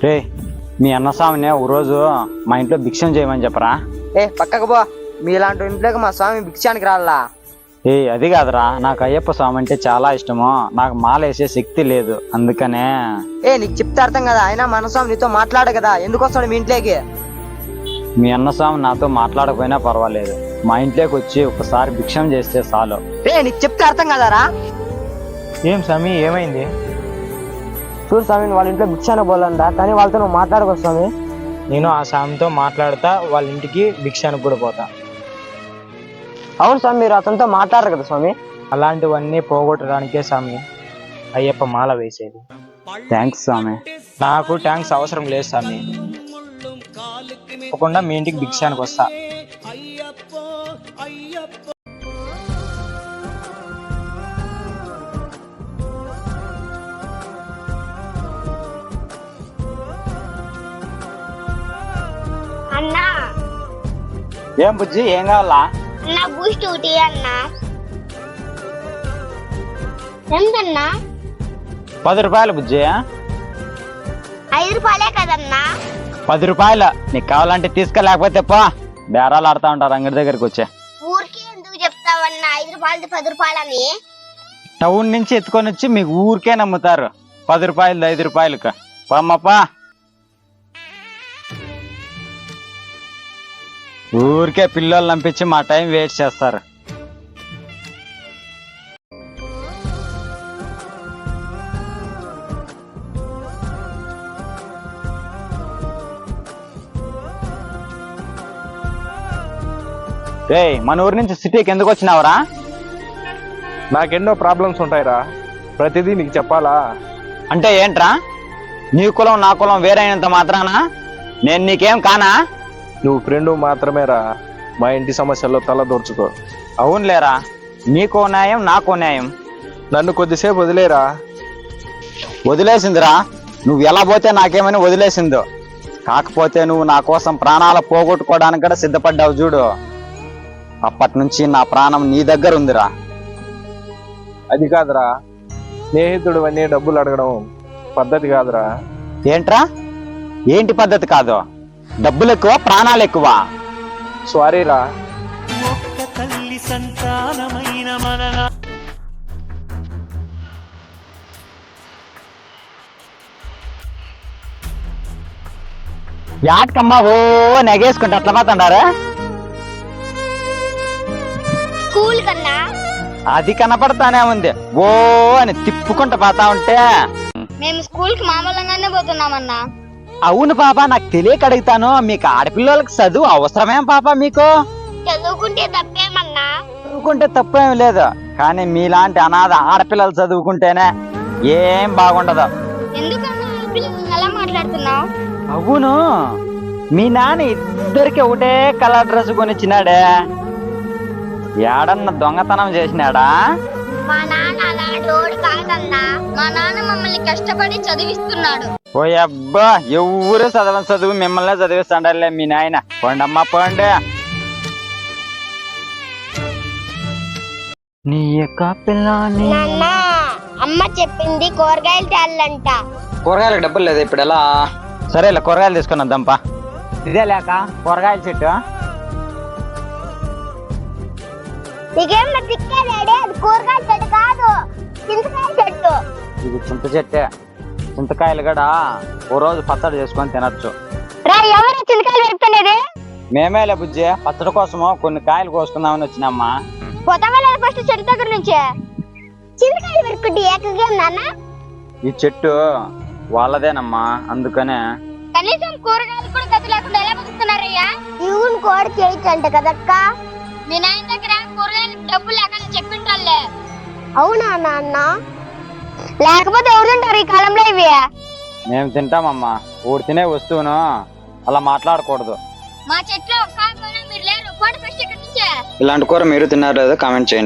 రే మీ అన్న స్వామిని ఓ రోజు మా ఇంట్లో భిక్షం చేయమని చెప్పరా. పక్కకు పో, మీలాంటి ఇంట్లోకి మా స్వామి భిక్షానికి రాలా. అది కాదురా, నాకు అయ్యప్ప స్వామి అంటే చాలా ఇష్టము, నాకు మాల వేసే శక్తి లేదు అందుకనే. నీకు చెప్తే అర్థం కదా, అయినా మన స్వామి నీతో మాట్లాడు కదా, ఎందుకు వస్తాడు మీ ఇంట్లోకి? మీ అన్న స్వామి నాతో మాట్లాడకపోయినా పర్వాలేదు, మా ఇంట్లోకి వచ్చి ఒకసారి భిక్షం చేస్తే చాలు. నీకు చెప్తే అర్థం కదారా. ఏం స్వామి ఏమైంది? చూడు స్వామి, వాళ్ళ ఇంట్లో భిక్షానికి పోలందా, కానీ వాళ్ళతో నువ్వు మాట్లాడుకో స్వామి. నేను ఆ స్వామితో మాట్లాడతా, వాళ్ళ ఇంటికి భిక్షానికి కూడా పోతా. అవును స్వామి, మీరు అతనితో మాట్లాడరు కదా స్వామి. అలాంటివన్నీ పోగొట్టడానికే స్వామి అయ్యప్ప మాల వేసేది. థ్యాంక్స్ స్వామి. నాకు థ్యాంక్స్ అవసరం లేదు స్వామి, తప్పకుండా మీ ఇంటికి భిక్షానికి వస్తా. అన్నా ఏం బుజ్జి, ఏం కావాలా? అన్నా బూస్ట్ ఒకటి అన్నా. ఎంతన్నా? 10 రూపాయలు బుజ్జి. 5 రూపాయలే కదన్నా. 10 రూపాయలు నీకు కావాలంటే తీసుకెళ్ళకపోతే పో, బేరాలు ఆడుతా ఉంటారు అంగడి దగ్గరికి వచ్చే. ఊరికి ఎందుకు చెప్తావన్నా 5 రూపాయలు 10 రూపాయలని? టౌన్ నుంచి ఎత్తుకొని వచ్చి మీకు ఊరికే నమ్ముతారు 10 రూపాయలు 5 రూపాయలకు. పమ్మప్పా, ఊరికే పిల్లలు నంపించి మా టైం వేస్ట్ చేస్తారు. మన ఊరి నుంచి సిటీకి ఎందుకు వచ్చినావరా? నాకెన్నో ప్రాబ్లమ్స్ ఉంటాయిరా, ప్రతిదీ నీకు చెప్పాలా? అంటే ఏంట్రా, నీ కులం నా కులం వేరైనంత మాత్రాన నేను నీకేం కానా? నువ్వు ఫ్రెండ్ మాత్రమేరా, మా ఇంటి సమస్యల్లో తల దూర్చుకో. అవునులేరా, నీకో న్యాయం నాకో న్యాయం. నన్ను కొద్దిసేపు వదిలేరా. వదిలేసిందిరా, నువ్వు ఎలా పోతే నాకేమని వదిలేసిందో. కాకపోతే నువ్వు నా కోసం ప్రాణాలు పోగొట్టుకోవడానికి కూడా సిద్ధపడ్డావు చూడు, అప్పటి నుంచి నా ప్రాణం నీ దగ్గర ఉందిరా. అది కాదురా, స్నేహితుడు అన్నీ డబ్బులు అడగడం పద్ధతి కాదురా. ఏంట్రా, ఏంటి పద్ధతి కాదు? డబ్బులు ఎక్కువ ప్రాణాలు ఎక్కువ. సారీరా. యాట్కమ్మా ఓ నెగేసుకుంటే అట్లా పోతుండారా? స్కూల్ కన్నా అది కనపడతానే ఉంది, ఓ అని తిప్పుకుంటూ పోతా ఉంటే. మేము స్కూల్ కి మామూలుగానే పోతున్నామన్నా. అవును పాపా, నాకు తెలియక అడుగుతాను, మీకు ఆడపిల్లలకి చదువు అవసరమేం పాపా? మీకు చదువుకుంటే తప్పేమన్నా? చదువుకుంటే తప్పేం లేదు, కానీ మీలాంటి అనాథ ఆడపిల్లలు చదువుకుంటేనే ఏం బాగుండదు. ఎందుకన్నా పిల్లలు ఎలా మాట్లాడుతున్నావు? అవును, మీ నాన్న ఇద్దరికి ఒకటే కలర్ డ్రెస్ కొనిచ్చినాడే, ఏడన్నా దొంగతనం చేసినాడా? మా నాన్న అలాంటి రోడ్డు కాదన్నా, మా నాన్న మమ్మల్ని కష్టపడి చదివిస్తున్నాడు. ఓ అబ్బా, ఎవరు చదవని చదువు మిమ్మల్ని చదివిస్తాడలే మీ నాయన. పోండమ్మా పోండి. నీ యొక్క పిల్లని నాన్న, అమ్మ చెప్పింది కూరగాయలు తేళ్ళంట. కూరగాయలకు డబ్బులు లేదు ఇప్పుడు ఎలా? సరేలే, కూరగాయలు తీసుకుని వద్దాంపా. ఇదే లేక కూరగాయల చెట్టు. నీకేమన్నా తిక్కేలేడే, అది కూరగాయల చెట్టు కాదు, చింతకాయ చెట్టు. ఇది చింత చెట్టే, చింతకాయలు కూడా ఓ రోజు పచ్చడి చేసుకొని తినచ్చు. రా, ఎవరు చింతకాయలు పెరుగుతున్నది? మేమేలే బుజ్జి, పచ్చడి కోసము కొన్ని కాయలు కోసుకుందామని వచ్చినమ్మా. పోతావా ఫస్ట్ చెట్టు దగ్గర నుంచే చింతకాయలు పెరుక్కుంటే ఏకగా నాన్న. ఈ చెట్టు వాళ్ళదేనమ్మా, అందుకనే. కనీసం కూరగాయలు కూడా గతి లేకుండా ఎలా బతుకుతున్నారయ్యా? ఇవును కోడి చేయటంట కదక్క. మీ నాయన దగ్గర కూరగాయలు డబ్బులు లేకుండా చెప్పింటాలే. అవునా నాన్న? లేకపోతే ఎవరు తింటారు ఈ కాలంలో ఇవి? మేము తింటామమ్మా, ఊరు తినే వస్తువును అలా మాట్లాడకూడదు. మా చెట్లో ఒక్క మీరు లేరు, కోడి ఫస్ట్ ఇక్కడ నుంచే. ఇలాంటి కూర మీరు తిన్నారో లేదో కామెంట్ చేయండి.